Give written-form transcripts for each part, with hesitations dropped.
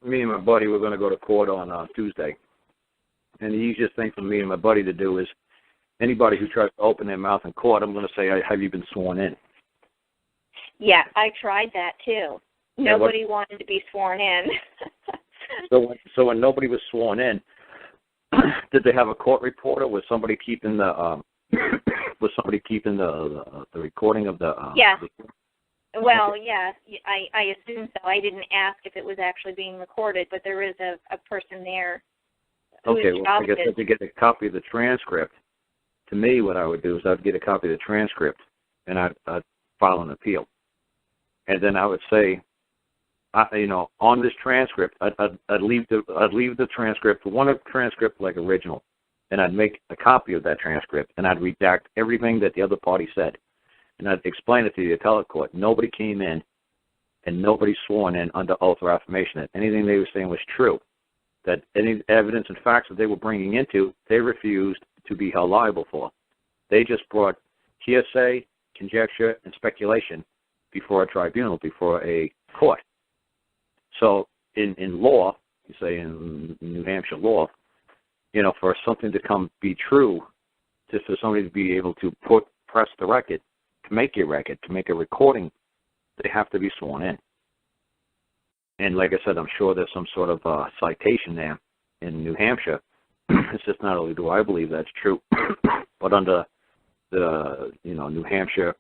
me and my buddy were going to go to court on Tuesday. And the easiest thing for me and my buddy to do is anybody who tries to open their mouth in court, I'm going to say, have you been sworn in? Yeah, I tried that too. Nobody wanted to be sworn in. So when nobody was sworn in, did they have a court reporter? Was somebody keeping the the recording of the? Yeah. Well, okay. Yeah, I assume so. I didn't ask if it was actually being recorded, but there is a person there. Okay, well, I guess I have to get a copy of the transcript. To me, what I would do is I'd get a copy of the transcript, and I'd file an appeal. And then I would say, on this transcript, I'd leave the transcript, one transcript like original, and I'd make a copy of that transcript, and I'd redact everything that the other party said, and I'd explain it to the appellate court. Nobody came in, and nobody sworn in under oath or affirmation that anything they were saying was true, that any evidence and facts that they were bringing into, they refused to be held liable for. They just brought hearsay, conjecture, and speculation before a tribunal, before a court. So in law, you say in New Hampshire law, for something to be true, just for somebody to be able to press the record, to make a record, to make a recording, they have to be sworn in. And like I said, I'm sure there's some sort of citation there in New Hampshire. It's just not only do I believe that's true, but under the New Hampshire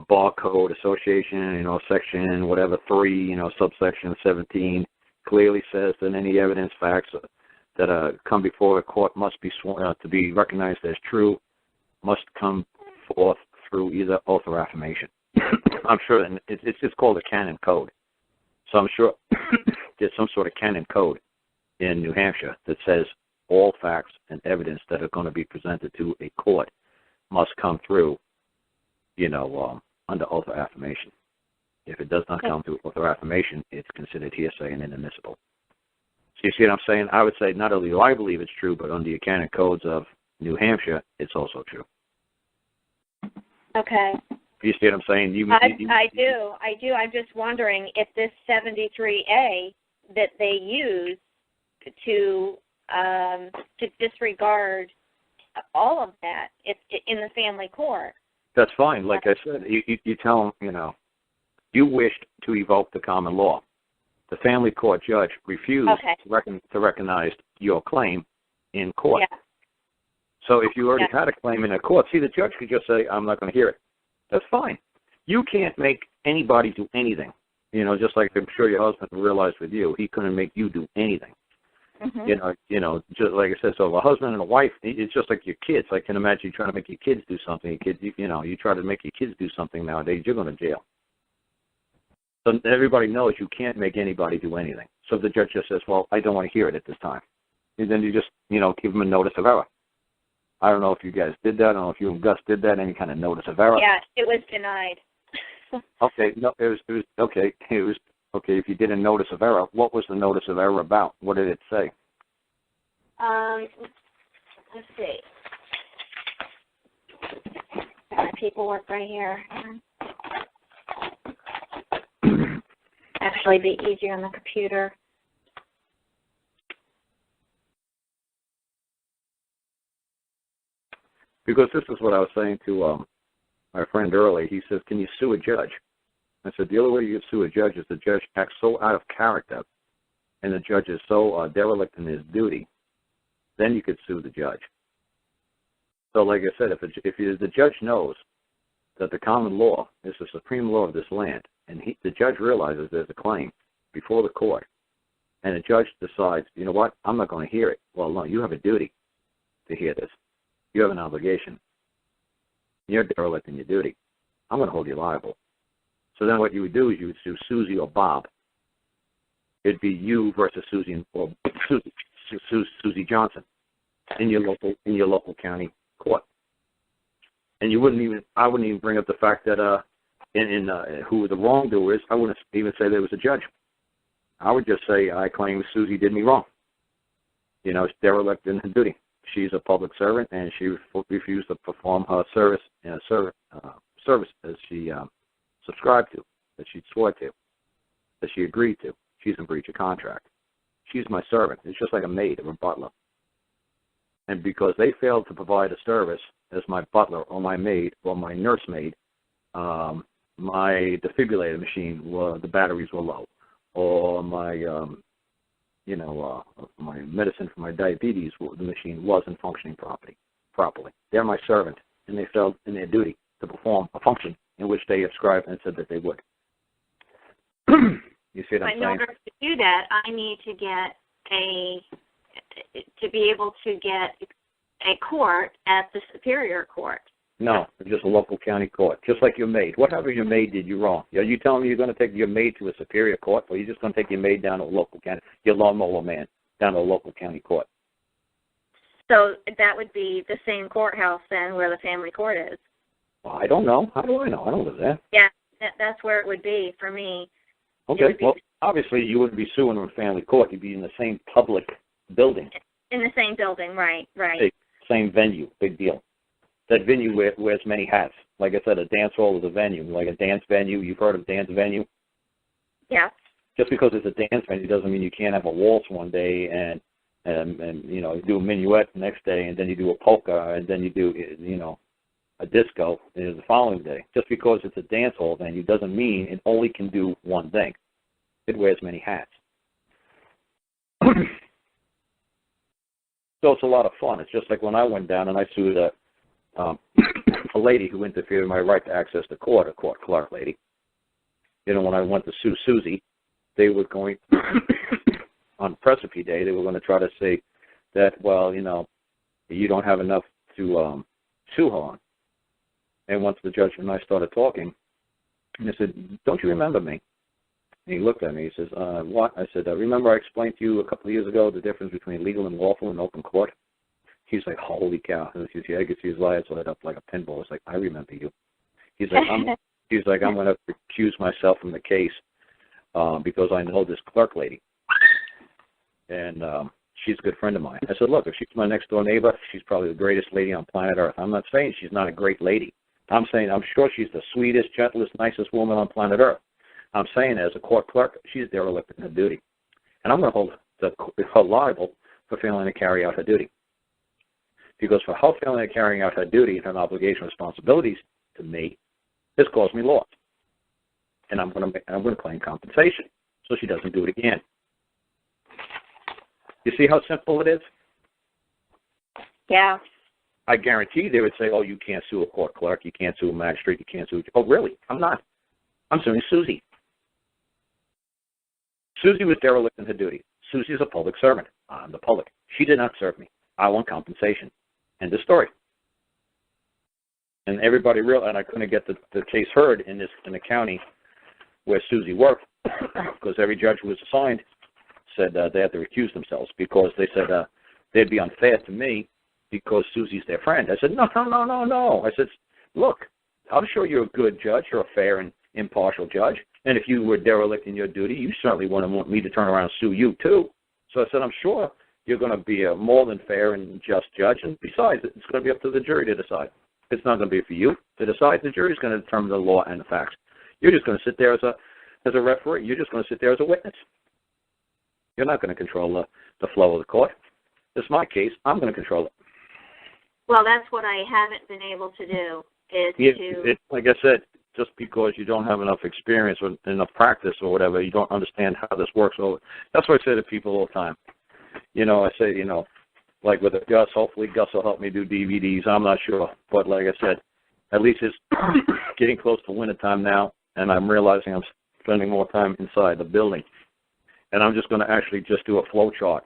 Bar Code Association, section whatever 3, subsection 17 clearly says that any evidence, facts that come before a court must be sworn to be recognized as true, must come forth through either oath or affirmation. I'm sure it's just called a canon code. So I'm sure there's some sort of canon code in New Hampshire that says all facts and evidence that are going to be presented to a court must come through, under oath or affirmation. If it does not come through oath or affirmation, it's considered hearsay and inadmissible. So you see what I'm saying? I would say not only do I believe it's true, but under the canon codes of New Hampshire, it's also true. Okay. You see what I'm saying? I do. I'm just wondering if this 73A that they use to disregard all of that, it's in the family court. That's fine. Like I said, you tell them, you wished to evoke the common law. The family court judge refused to recognize your claim in court. Yeah. So if you already had a claim in a court, the judge could just say, I'm not going to hear it. That's fine. You can't make anybody do anything. Just like I'm sure your husband realized with you, he couldn't make you do anything. Mm-hmm. Just like I said, so a husband and a wife, it's just like your kids. I can imagine you trying to make your kids do something. You try to make your kids do something nowadays, you're going to jail. So everybody knows you can't make anybody do anything. So if the judge just says, well, I don't want to hear it at this time, and then you just, give them a notice of error. I don't know if you guys did that. I don't know if you and Gus did that, any kind of notice of error. Yeah, it was denied. Okay, no, it was okay. It was okay. If you did a notice of error, what was the notice of error about? What did it say? Let's see. Got my paperwork right here. Actually, be easier on the computer. Because this is what I was saying to my friend earlier. He says, can you sue a judge? I said, the only way you can sue a judge is the judge acts so out of character and the judge is so derelict in his duty, then you could sue the judge. So like I said, if the judge knows that the common law is the supreme law of this land, and the judge realizes there's a claim before the court, and the judge decides, you know what, I'm not going to hear it. Well, no, you have a duty to hear this. You have an obligation. You're derelict in your duty. I'm going to hold you liable. So then what you would do is you would sue Susie or Bob. It'd be you versus Susie or Susie Johnson in your local county court. And I wouldn't even bring up the fact that who the wrongdoer is. I wouldn't even say there was a judge. I would just say I claim Susie did me wrong. It's derelict in her duty. She's a public servant, and she refused to perform her service as she subscribed to, that she swore to. that she agreed to. She's in breach of contract. She's my servant. It's just like a maid or a butler. And because they failed to provide a service as my butler or my maid or my nursemaid, my defibrillator machine, the batteries were low, or my my medicine for my diabetes, the machine wasn't functioning properly. They're my servant, and they failed in their duty to perform a function in which they ascribed and said that they would. You see what I'm saying? In order to do that, I need to be able to get a court at the superior court. No, just a local county court, just like your maid. Whatever your maid did you wrong. Are you telling me you're going to take your maid to a superior court, or you're just going to take your maid down to a local county, your lawnmower man, down to a local county court? So that would be the same courthouse then where the family court is. Well, I don't know. How do I know? I don't live there. Yeah, that's where it would be for me. Okay, well, obviously you wouldn't be suing in family court. You'd be in the same public building. In the same building, right. Same venue, big deal. That venue wears many hats. Like I said, a dance hall is a venue. Like a dance venue, you've heard of dance venue? Yeah. Just because it's a dance venue doesn't mean you can't have a waltz one day and you do a minuet the next day, and then you do a polka, and then you do a disco the following day. Just because it's a dance hall venue doesn't mean it only can do one thing. It wears many hats. So it's a lot of fun. It's just like when I went down and I sued a lady who interfered in my right to access the court, a court clerk lady. When I went to sue Susie, they were going, on Precipice Day, they were going to try to say that, well, you don't have enough to sue her on. And once the judge and I started talking, and I said, don't you remember me? And he looked at me. He says, what? I said, remember I explained to you a couple of years ago the difference between legal and lawful in open court? He's like, holy cow. And I could see his eyes light up like a pinball. It's like, I remember you. He's like, I'm going to recuse myself from the case because I know this clerk lady. And she's a good friend of mine. I said, look, if she's my next door neighbor, she's probably the greatest lady on planet Earth. I'm not saying she's not a great lady. I'm saying I'm sure she's the sweetest, gentlest, nicest woman on planet Earth. I'm saying as a court clerk, she's derelict in her duty. And I'm going to hold her liable for failing to carry out her duty. Because for her failing to carry out her duty and her obligation and responsibilities to me, this caused me loss. And I'm going to claim compensation so she doesn't do it again. You see how simple it is? Yeah. I guarantee they would say, oh, you can't sue a court clerk, you can't sue a magistrate, you can't sue. Oh, really? I'm not. I'm suing Susie. Susie was derelict in her duty. Susie is a public servant. I'm the public. She did not serve me. I want compensation. End of story. And everybody and I couldn't get the case heard in the county where Susie worked because every judge who was assigned said they had to recuse themselves because they said they'd be unfair to me because Susie's their friend. I said, no. I said, look, I'm sure you're a good judge. You're a fair and impartial judge. And if you were derelict in your duty, you certainly wouldn't want me to turn around and sue you, too. So I said, I'm sure you're going to be a more than fair and just judge. And besides, it's going to be up to the jury to decide. It's not going to be for you to decide. The jury's going to determine the law and the facts. You're just going to sit there as a referee. You're just going to sit there as a witness. You're not going to control the flow of the court. This is my case. I'm going to control it. Well, that's what I haven't been able to do like I said, just because you don't have enough experience or enough practice or whatever, you don't understand how this works. So that's what I say to people all the time. I say, like with Gus, hopefully Gus will help me do DVDs. I'm not sure. But like I said, at least it's getting close to wintertime now, and I'm realizing I'm spending more time inside the building. And I'm just going to actually just do a flow chart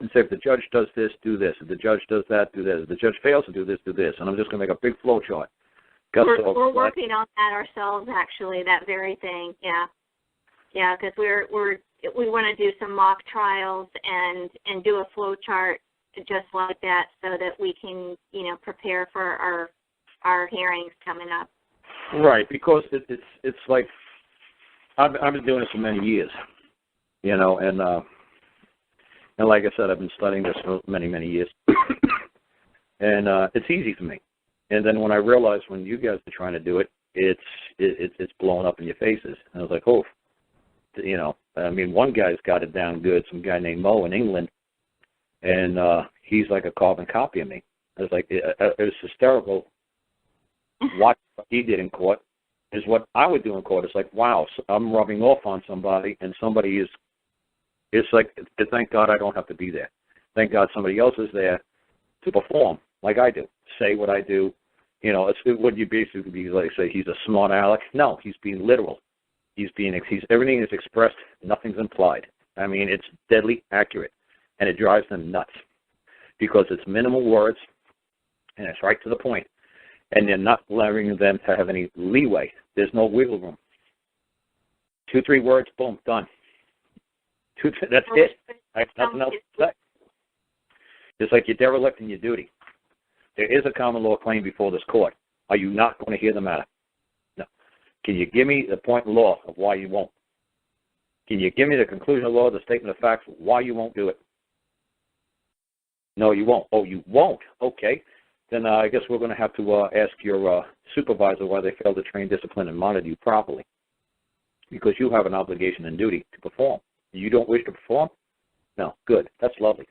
and say if the judge does this, do this. If the judge does that, do this. If the judge fails to do this, do this. And I'm just going to make a big flow chart. We're working on that ourselves, actually, that very thing. Yeah, because we want to do some mock trials and do a flow chart just like that so that we can prepare for our hearings coming up. Right, because it's like I've been doing this for many years, and like I said, I've been studying this for many years, and it's easy for me. And then when I realized when you guys are trying to do it, it's blown up in your faces. And I was like, oh, I mean, one guy's got it down good, some guy named Mo in England, and he's like a carbon copy of me. It was hysterical. What he did in court is what I would do in court. It's like, wow, I'm rubbing off on somebody, and somebody is, it's like, thank God I don't have to be there. Thank God somebody else is there to perform like I do, say what I do. Would you basically be like, say he's a smart aleck? No, he's being literal. Everything is expressed, nothing's implied. I mean, it's deadly accurate, and it drives them nuts because it's minimal words, and it's right to the point, and they're not allowing them to have any leeway. There's no wiggle room. 2-3 words, boom, done. That's it. I have nothing else to say. It's like you're derelict in your duty. There is a common law claim before this court. Are you not going to hear the matter? No. Can you give me the point in law of why you won't? Can you give me the conclusion of law, the statement of facts, why you won't do it? No, you won't. Oh, you won't? Okay. Then I guess we're going to have to ask your supervisor why they failed to train, discipline, and monitor you properly, because you have an obligation and duty to perform. You don't wish to perform? No. Good. That's lovely.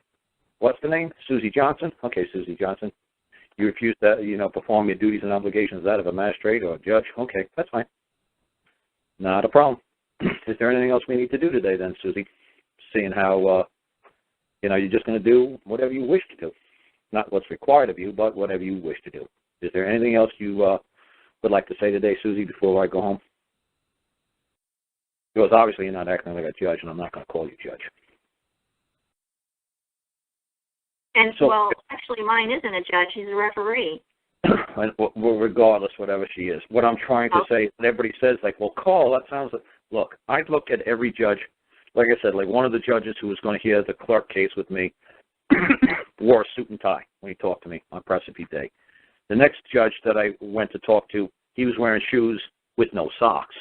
What's the name? Susie Johnson? Okay, Susie Johnson. You refuse to, perform your duties and obligations as that of a magistrate or a judge? Okay, that's fine. Not a problem. Is there anything else we need to do today then, Susie? Seeing how, you're just going to do whatever you wish to do. Not what's required of you, but whatever you wish to do. Is there anything else you would like to say today, Susie, before I go home? Because obviously you're not acting like a judge, and I'm not going to call you judge. And, actually, mine isn't a judge. He's a referee. Well, regardless, whatever she is. What I'm trying to say, everybody says, like, well, Carl, that sounds like, look, I look at every judge, like I said, like one of the judges who was going to hear the Clark case with me wore a suit and tie when he talked to me on Precipice Day. The next judge that I went to talk to, he was wearing shoes with no socks.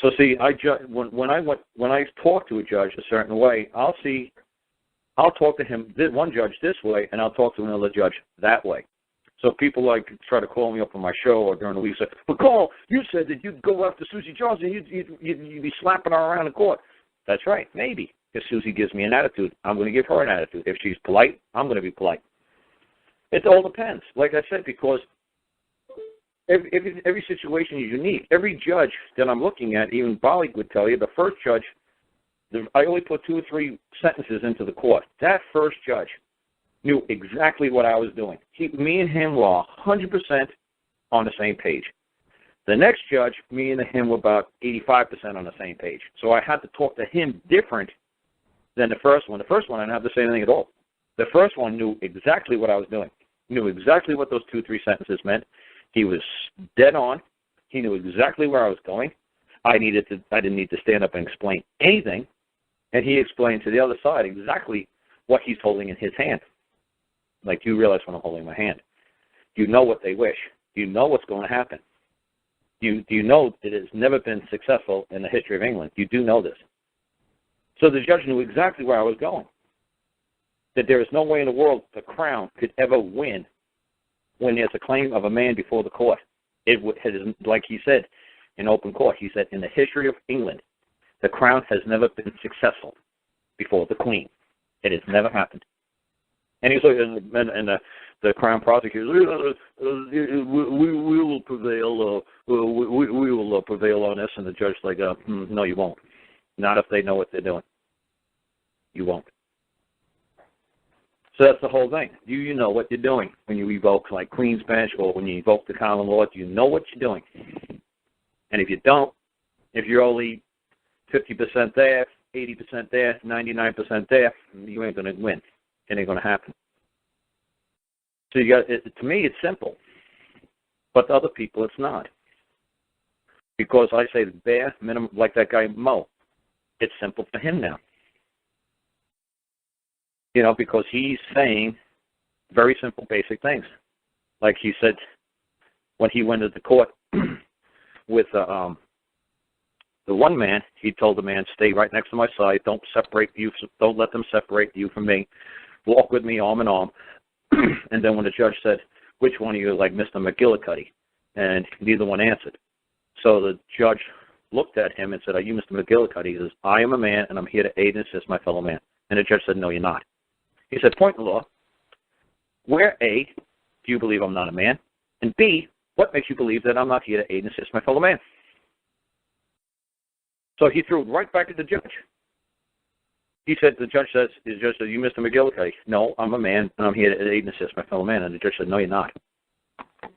So, see, when I talk to a judge a certain way, I'll talk to him, one judge this way, and I'll talk to another judge that way. So people try to call me up on my show or during the week, say, but Carl, you said that you'd go after Susie Johnson, you'd be slapping her around in court. That's right, maybe. If Susie gives me an attitude, I'm going to give her an attitude. If she's polite, I'm going to be polite. It all depends, like I said, because every situation is unique. Every judge that I'm looking at, even Bollig would tell you, the first judge, I only put 2 or 3 sentences into the court. That first judge knew exactly what I was doing. Me and him were 100% on the same page. The next judge, me and him were about 85% on the same page. So I had to talk to him different than the first one. The first one, I didn't have to say anything at all. The first one knew exactly what I was doing. Knew exactly what those 2 or 3 sentences meant. He was dead on. He knew exactly where I was going. I didn't need to stand up and explain anything. And he explained to the other side exactly what he's holding in his hand. Like, you realize when I'm holding my hand. You know what they wish. You know what's going to happen. You know that it's never been successful in the history of England. You do know this. So the judge knew exactly where I was going. That there is no way in the world the Crown could ever win when there's a claim of a man before the court. It is, like he said in open court, he said, in the history of England, the Crown has never been successful before the Queen. It has never happened. And he's like, and the Crown prosecutor, we will prevail. We will prevail on this. And the judge's like, no, you won't. Not if they know what they're doing. You won't. So that's the whole thing. Do you know what you're doing when you evoke like Queen's Bench or when you evoke the common law? Do you know what you're doing? And if you don't, if you're only 50% there, 80% there, 99% there, you ain't going to win. It ain't going to happen. So to me, it's simple. But to other people, it's not. Because I say the bare minimum, like that guy Mo, it's simple for him now. Because he's saying very simple, basic things. Like he said when he went to the court with the one man, he told the man, stay right next to my side. Don't let them separate you from me. Walk with me arm in arm. And then when the judge said, which one of you like Mr. McGillicuddy? And neither one answered. So the judge looked at him and said, "Are you Mr. McGillicuddy?" He says, "I am a man, and I'm here to aid and assist my fellow man." And the judge said, "No, you're not." He said, "Point in the law. Where, A, do you believe I'm not a man? And B, what makes you believe that I'm not here to aid and assist my fellow man?" So he threw it right back at the judge. He said, the judge said, "Are you Mr. McGillicuddy?" "No, I'm a man, and I'm here to aid and assist my fellow man." And the judge said, "No, you're not."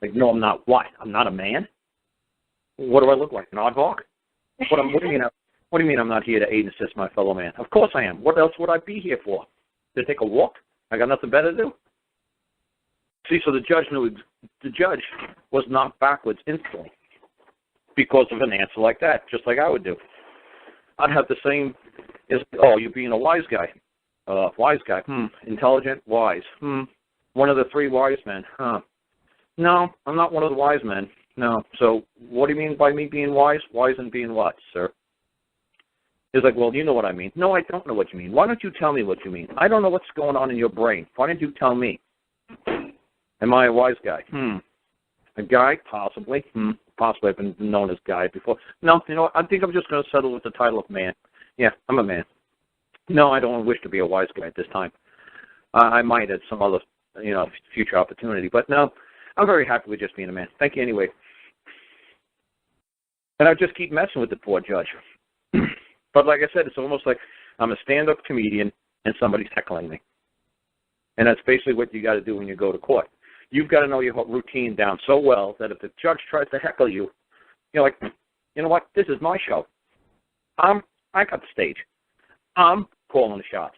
Like, "No, I'm not." "What? I'm not a man? What do I look like, an aardvark? What do you mean I'm not here to aid and assist my fellow man? Of course I am. What else would I be here for? To take a walk? I got nothing better to do?" See, so the judge was knocked backwards instantly because of an answer like that, just like I would do. I'd have the same as, "Oh, you're being a wise guy." Wise guy. Intelligent, wise. One of the three wise men. No, I'm not one of the wise men. No. So what do you mean by me being wise? Wise and being what, sir? He's like, "Well, you know what I mean." "No, I don't know what you mean." "Why don't you tell me what you mean?" "I don't know what's going on in your brain. Why don't you tell me?" "Am I a wise guy?" "A guy? Possibly." Possibly. I've been known as guy before." "No, you know what? I think I'm just going to settle with the title of man." "Yeah, I'm a man." "No, I don't wish to be a wise guy at this time. I might at some other, future opportunity. But no, I'm very happy with just being a man. Thank you anyway." And I just keep messing with the poor judge. But like I said, it's almost like I'm a stand-up comedian and somebody's heckling me. And that's basically what you got to do when you go to court. You've got to know your routine down so well that if the judge tries to heckle you, you're like, "You know what? This is my show. I got the stage. I'm calling the shots.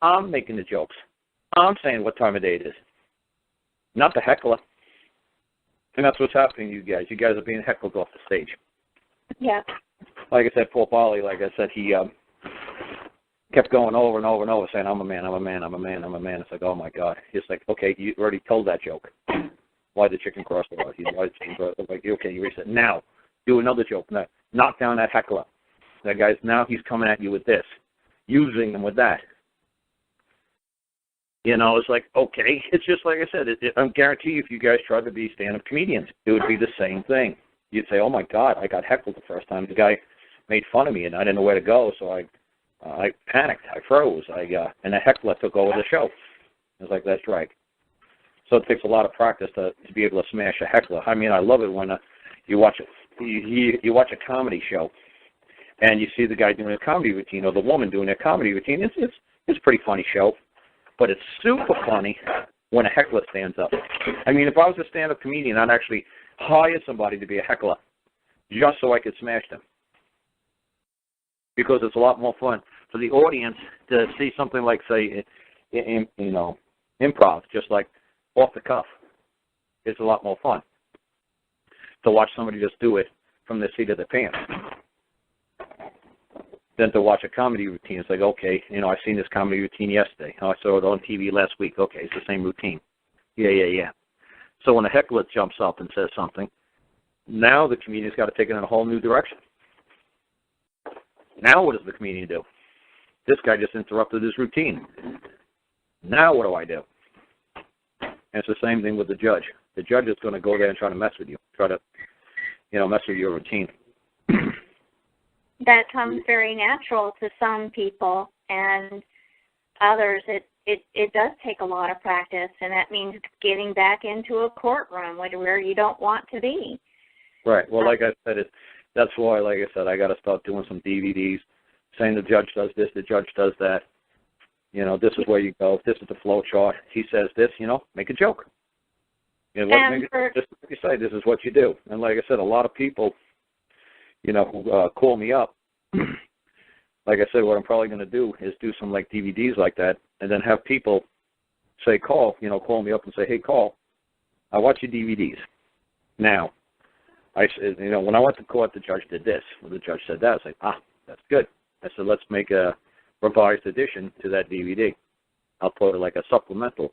I'm making the jokes. I'm saying what time of day it is. Not the heckler." And that's what's happening to you guys. You guys are being heckled off the stage. Yeah. Like I said, Paul Barley, like I said, he kept going over and over and over saying, "I'm a man, I'm a man, I'm a man, I'm a man." It's like, oh my God. He's like, "Okay, you already told that joke. Why the chicken cross the road?" Why the chicken cross the road? Like, "Okay, you reset. Now, do another joke. Now, knock down that heckler. That guy's, now he's coming at you with this, using them with that." It's like, okay. It's just like I said, I guarantee you if you guys tried to be stand-up comedians, it would be the same thing. You'd say, "Oh my God, I got heckled the first time. The guy made fun of me and I didn't know where to go, so I panicked. I froze. And the heckler took over the show." It's like, that's right. So it takes a lot of practice to be able to smash a heckler. I mean, I love it when you watch a comedy show and you see the guy doing a comedy routine or the woman doing a comedy routine. It's a pretty funny show, but it's super funny when a heckler stands up. I mean, if I was a stand-up comedian, I'd actually hire somebody to be a heckler just so I could smash them, because it's a lot more fun for the audience to see something like, say, improv, just like off the cuff. It's a lot more fun to watch somebody just do it from the seat of their pants than to watch a comedy routine. It's like, okay, I've seen this comedy routine yesterday. I saw it on TV last week. Okay, it's the same routine. Yeah. So when a heckler jumps up and says something, now the comedian's got to take it in a whole new direction. Now what does the comedian do? This guy just interrupted his routine. Now what do I do? And it's the same thing with the judge. The judge is going to go there and try to mess with you, try to, mess with your routine. That comes very natural to some people, and others it does take a lot of practice, and that means getting back into a courtroom where you don't want to be. Right. Well, like I said, that's why, like I said, I got to start doing some DVDs, saying the judge does this, the judge does that. This is where you go. This is the flow chart. He says this. Make a joke. Just like you say, this is what you do. And like I said, a lot of people, who call me up. Like I said, what I'm probably going to do is do some like DVDs like that, and then have people say, call me up and say, "Hey, Carl, I watch your DVDs." Now, I said, when I went to court, the judge did this. When the judge said that, I was like, that's good. I said, let's make a revised edition to that DVD. I'll put it like a supplemental,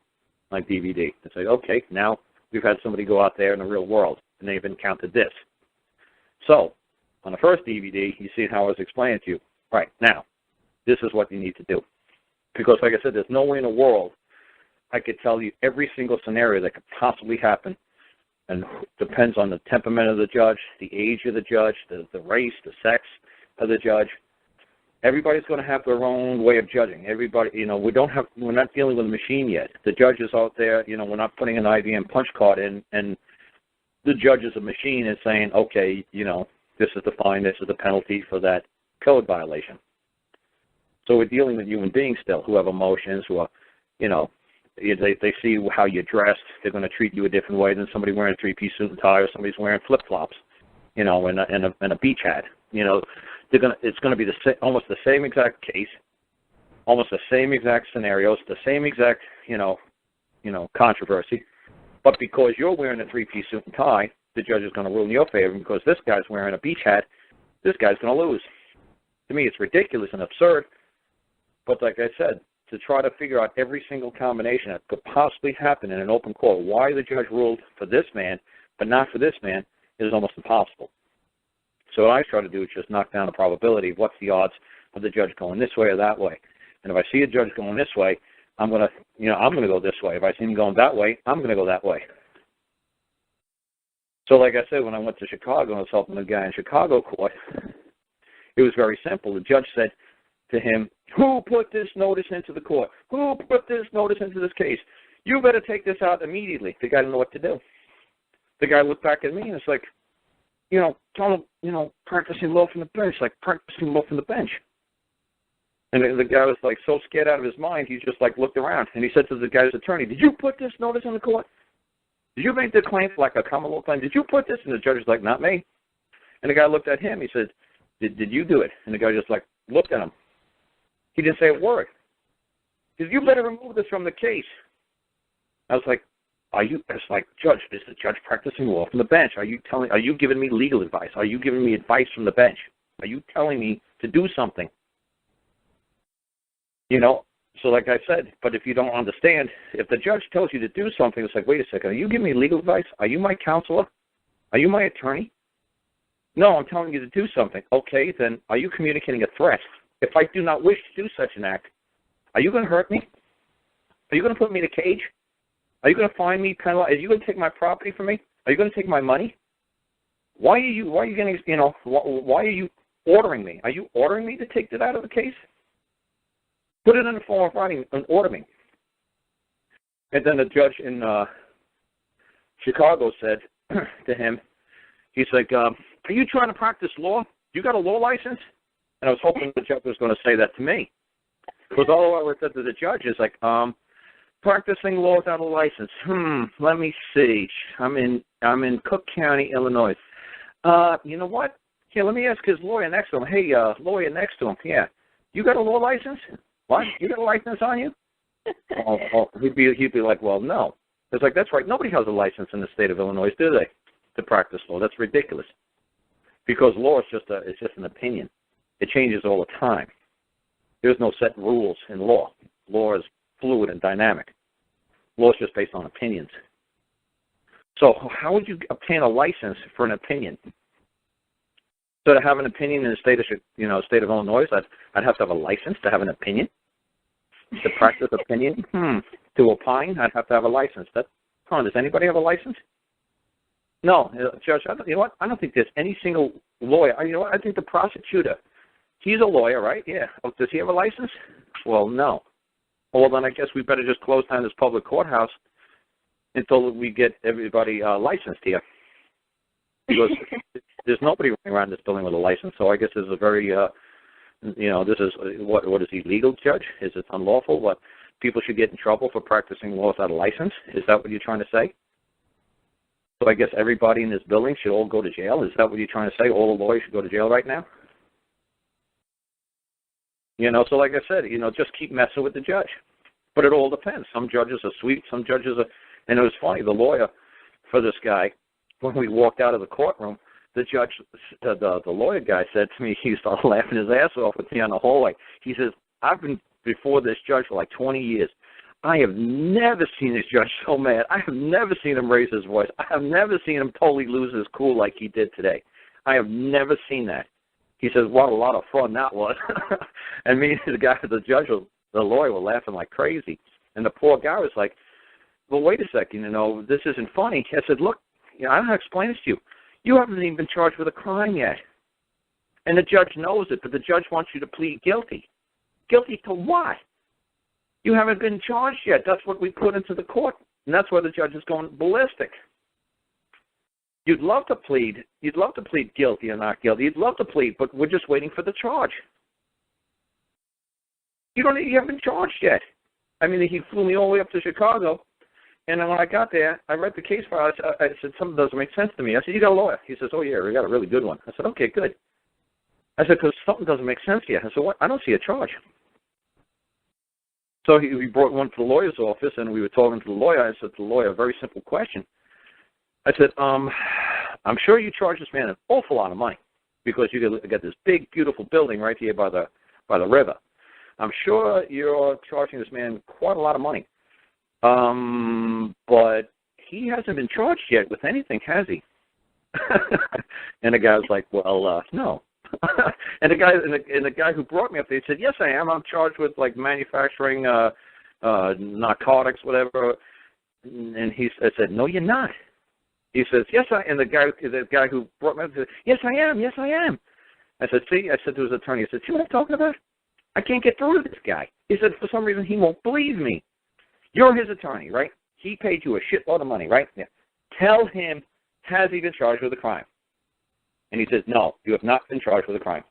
like DVD. It's like, okay, now we've had somebody go out there in the real world, and they've encountered this. So, on the first DVD, you see how I was explaining to you. Right, now, this is what you need to do. Because, like I said, there's no way in the world I could tell you every single scenario that could possibly happen and depends on the temperament of the judge, the age of the judge, the race, the sex of the judge. Everybody's going to have their own way of judging. Everybody, we're not dealing with a machine yet. The judges out there, we're not putting an IBM punch card in, and the judge is a machine and saying, okay, this is the fine, this is the penalty for that code violation. So we're dealing with human beings still who have emotions, who are, they see how you're dressed. They're going to treat you a different way than somebody wearing a three-piece suit and tie, or somebody's wearing flip-flops, and a beach hat. It's going to be almost the same exact case, almost the same exact scenarios, the same exact, controversy. But because you're wearing a three-piece suit and tie, the judge is going to rule in your favor. Because this guy's wearing a beach hat, this guy's going to lose. To me, it's ridiculous and absurd. But like I said, to try to figure out every single combination that could possibly happen in an open court, why the judge ruled for this man but not for this man, is almost impossible. So what I try to do is just knock down the probability of what's the odds of the judge going this way or that way. And if I see a judge going this way, I'm going to go this way. If I see him going that way, I'm going to go that way. So like I said, when I went to Chicago and I was helping a guy in Chicago court, it was very simple. The judge said to him, who put this notice into the court? Who put this notice into this case? You better take this out immediately. The guy didn't know what to do. The guy looked back at me and it's like, tell him, practicing law from the bench, like practicing law from the bench. And the guy was like so scared out of his mind, he just like looked around and he said to the guy's attorney, did you put this notice in the court? Did you make the claim for like a common law claim? Did you put this? And the judge was like, not me. And the guy looked at him. He said, did you do it? And the guy just like looked at him. He didn't say a word. He said, you better remove this from the case. I was like, it's like, Judge, is the judge practicing law from the bench? Are you giving me legal advice? Are you giving me advice from the bench? Are you telling me to do something? So like I said, but if you don't understand, if the judge tells you to do something, it's like, wait a second, are you giving me legal advice? Are you my counselor? Are you my attorney? No, I'm telling you to do something. Okay, then are you communicating a threat? If I do not wish to do such an act, are you going to hurt me? Are you going to put me in a cage? Are you going to fine me, penalize? Are you going to take my property from me? Are you going to take my money? Why are you getting, why are you ordering me? Are you ordering me to take that out of the case? Put it in the form of writing and order me. And then the judge in Chicago said to him, he's like, are you trying to practice law? You got a law license? And I was hoping the judge was going to say that to me. Because all I said to the judge is like, practicing law without a license. Let me see. I'm in Cook County, Illinois. You know what? Here, let me ask his lawyer next to him. Hey, lawyer next to him. Yeah. You got a law license? What? You got a license on you? He'd be like, well, no. It's like, that's right. Nobody has a license in the state of Illinois, do they, to practice law? That's ridiculous. Because law is just an opinion. It changes all the time. There's no set rules in law. Law is fluid and dynamic. Law is just based on opinions. So how would you obtain a license for an opinion? So to have an opinion in the state of Illinois, I'd have to have a license to have an opinion. To practice opinion, to opine, I'd have to have a license. Does anybody have a license? No, Judge. I don't think there's any single lawyer. I think the prosecutor. He's a lawyer, right? Yeah. Oh, does he have a license? Well, no. Well, then I guess we better just close down this public courthouse until we get everybody licensed here. Because there's nobody running around this building with a license, so I guess this is a very, this is, what is illegal, Judge? Is it unlawful? What, people should get in trouble for practicing law without a license? Is that what you're trying to say? So I guess everybody in this building should all go to jail? Is that what you're trying to say? All the lawyers should go to jail right now? So like I said, just keep messing with the judge. But it all depends. Some judges are sweet, some judges are, and it was funny, the lawyer for this guy, when we walked out of the courtroom, the judge, the lawyer guy said to me, he started laughing his ass off with me on the hallway. He says, I've been before this judge for like 20 years. I have never seen this judge so mad. I have never seen him raise his voice. I have never seen him totally lose his cool like he did today. I have never seen that. He says, what a lot of fun that was. And me and the judge, the lawyer, were laughing like crazy. And the poor guy was like, well, wait a second, this isn't funny. I said, look, I don't know how to explain this to you. You haven't even been charged with a crime yet. And the judge knows it, but the judge wants you to plead guilty. Guilty to what? You haven't been charged yet. That's what we put into the court. And that's where the judge is going ballistic. You'd love to plead. You'd love to plead guilty or not guilty. You'd love to plead, but we're just waiting for the charge. You haven't been charged yet. I mean, he flew me all the way up to Chicago, and then when I got there, I read the case file. I said, something doesn't make sense to me. I said, you got a lawyer? He says, oh, yeah, we got a really good one. I said, okay, good. I said, because something doesn't make sense here. I said, what? I don't see a charge. So he brought one to the lawyer's office, and we were talking to the lawyer. I said to the lawyer, a very simple question. I said, I'm sure you charge this man an awful lot of money because you got this big, beautiful building right here by the river. I'm sure you're charging this man quite a lot of money. But he hasn't been charged yet with anything, has he? And the guy was like, well, no. And the guy who brought me up there said, yes, I am. I'm charged with like manufacturing narcotics, whatever. And I said, no, you're not. He says, yes, I am. And the guy who brought me up said, yes, I am. Yes, I am. I said, see, I said to his attorney, I said, see what I'm talking about? I can't get through to this guy. He said, for some reason, he won't believe me. You're his attorney, right? He paid you a shitload of money, right? Yeah. Tell him, has he been charged with a crime? And he says, no, you have not been charged with a crime.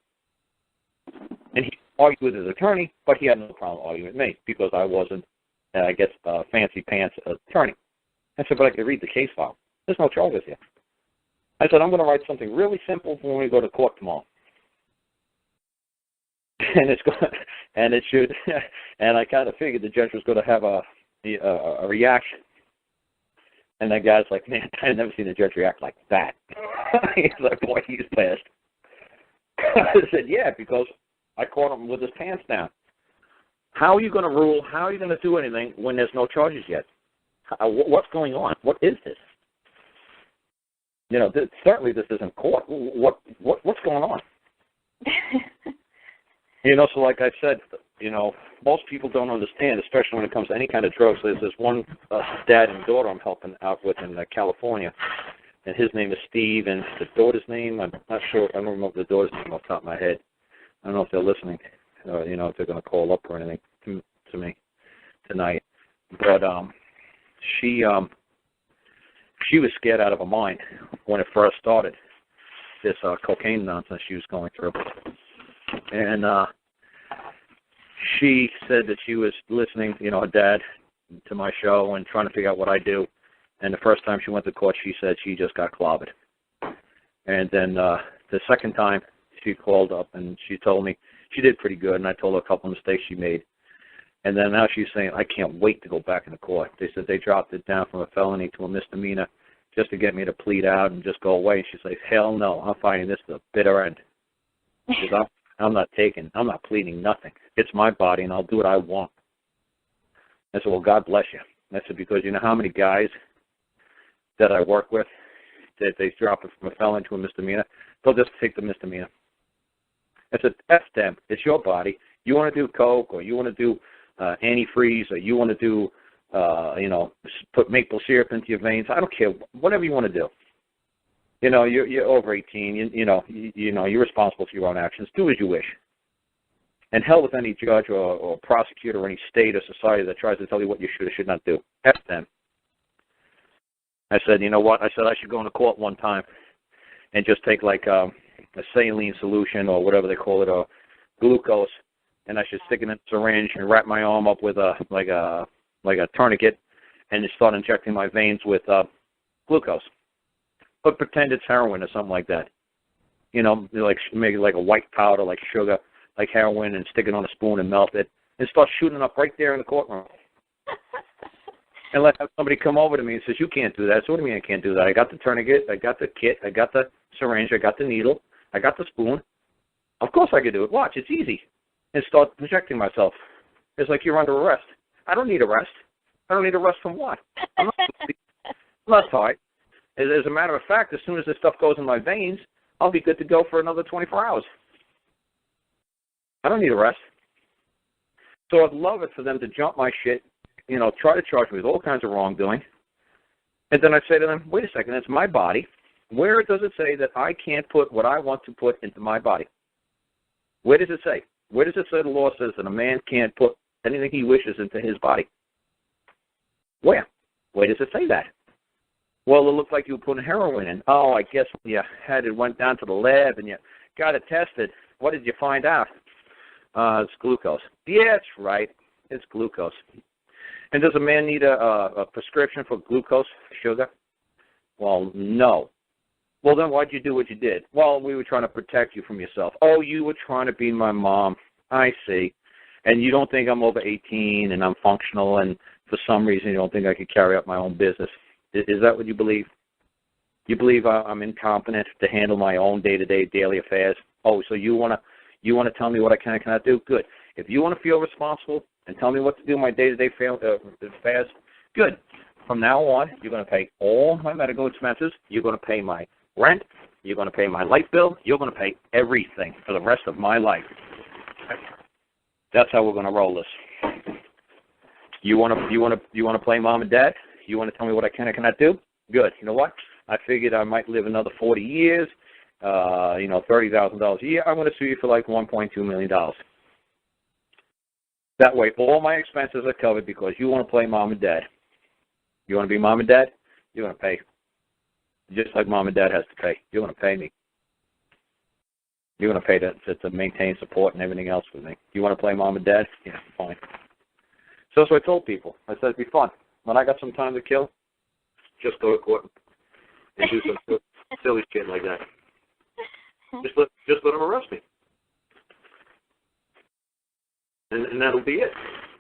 And he argued with his attorney, but he had no problem arguing with me because I wasn't, I guess, a fancy pants attorney. I said, but I could read the case file. There's no charges here. I said, I'm going to write something really simple when we go to court tomorrow. And it's going, and it should, and I kind of figured the judge was going to have a reaction. And that guy's like, man, I've never seen a judge react like that. He's like, boy, he's pissed. I said, yeah, because I caught him with his pants down. How are you going to rule? How are you going to do anything when there's no charges yet? What's going on? What is this? You know, certainly this isn't court. What's going on? You know, so like I said, you know, most people don't understand, especially when it comes to any kind of drugs. There's this one dad and daughter I'm helping out with in California, and his name is Steve, and the daughter's name, I'm not sure, I don't remember the daughter's name off the top of my head. I don't know if they're listening, you know, if they're going to call up or anything to me tonight. But she was scared out of her mind when it first started, this cocaine nonsense she was going through. And she said that she was listening, you know, her dad, to my show and trying to figure out what I do. And the first time she went to court, she said she just got clobbered. And then the second time she called up and she told me she did pretty good, and I told her a couple of mistakes she made. And then now she's saying, I can't wait to go back into court. They said they dropped it down from a felony to a misdemeanor just to get me to plead out and just go away. And she's like, hell no, I'm finding this the bitter end. Because I'm not pleading nothing. It's my body, and I'll do what I want. I said, well, God bless you. I said, because you know how many guys that I work with, that they drop it from a felony to a misdemeanor, they'll just take the misdemeanor. I said, F them. It's your body. You want to do coke, or you want to do antifreeze, or you want to do, you know, put maple syrup into your veins. I don't care. Whatever you want to do. You know, you're over 18. You know, you're responsible for your own actions. Do as you wish. And hell with any judge or prosecutor or any state or society that tries to tell you what you should or should not do. F them. I said, you know what? I said I should go into court one time and just take like a saline solution or whatever they call it, or glucose, and I should stick it in a syringe and wrap my arm up with a tourniquet and just start injecting my veins with glucose. But pretend it's heroin or something like that. You know, like make it like a white powder, like sugar, like heroin, and stick it on a spoon and melt it, and start shooting up right there in the courtroom. And let somebody come over to me and says, you can't do that. So what do you mean I can't do that? I got the tourniquet, I got the kit, I got the syringe, I got the needle, I got the spoon. Of course I could do it. Watch, it's easy. And start injecting myself. It's like you're under arrest. I don't need arrest. I don't need arrest from what? I'm not tight. As a matter of fact, as soon as this stuff goes in my veins, I'll be good to go for another 24 hours. I don't need arrest. So I'd love it for them to jump my shit, you know, try to charge me with all kinds of wrongdoing, And then I say to them, wait a second, it's my body. Where does it say that I can't put what I want to put into my body? Where does it say? Where does it say the law says that a man can't put anything he wishes into his body? Where? Where does it say that? Well, it looked like you were putting heroin in. Oh, I guess when you had it, went down to the lab and you got it tested. What did you find out? It's glucose. Yeah, that's right. It's glucose. And does a man need a prescription for glucose sugar? Well, no. Well, then why'd you do what you did? Well, we were trying to protect you from yourself. Oh, you were trying to be my mom. I see. And you don't think I'm over 18 and I'm functional, and for some reason you don't think I could carry out my own business. Is that what you believe? You believe I'm incompetent to handle my own day-to-day daily affairs? Oh, so you want to tell me what I can and cannot do? Good. If you want to feel responsible and tell me what to do in my day-to-day affairs, good. From now on, you're going to pay all my medical expenses. You're going to pay my rent. You're going to pay my light bill. You're going to pay everything for the rest of my life. That's how we're going to roll this. You want to play mom and dad? You want to tell me what I can and cannot do? Good. You know what? I figured I might live another 40 years. $30,000 a year. I'm going to sue you for like $1.2 million. That way, all my expenses are covered because you want to play mom and dad. You want to be mom and dad? You're going to pay. Just like mom and dad has to pay. You're going to pay me. You're going to pay to maintain support and everything else with me. You want to play mom and dad? Yeah, fine. So that's what I told people. I said it'd be fun. When I got some time to kill, just go to court and do some silly shit like that. Just let them arrest me. And that'll be it.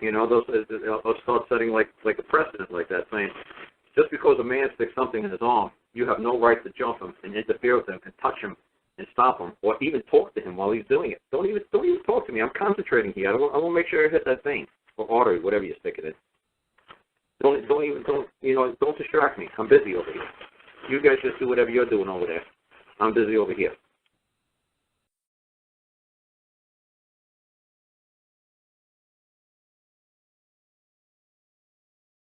You know, I'll start setting like a precedent like that, saying, just because a man sticks something in his arm, you have no right to jump him and interfere with him and touch him and stop him or even talk to him while he's doing it. Don't even talk to me. I'm concentrating here. I want to make sure I hit that vein or artery, whatever you stick it in. Don't distract me. I'm busy over here. You guys just do whatever you're doing over there. I'm busy over here.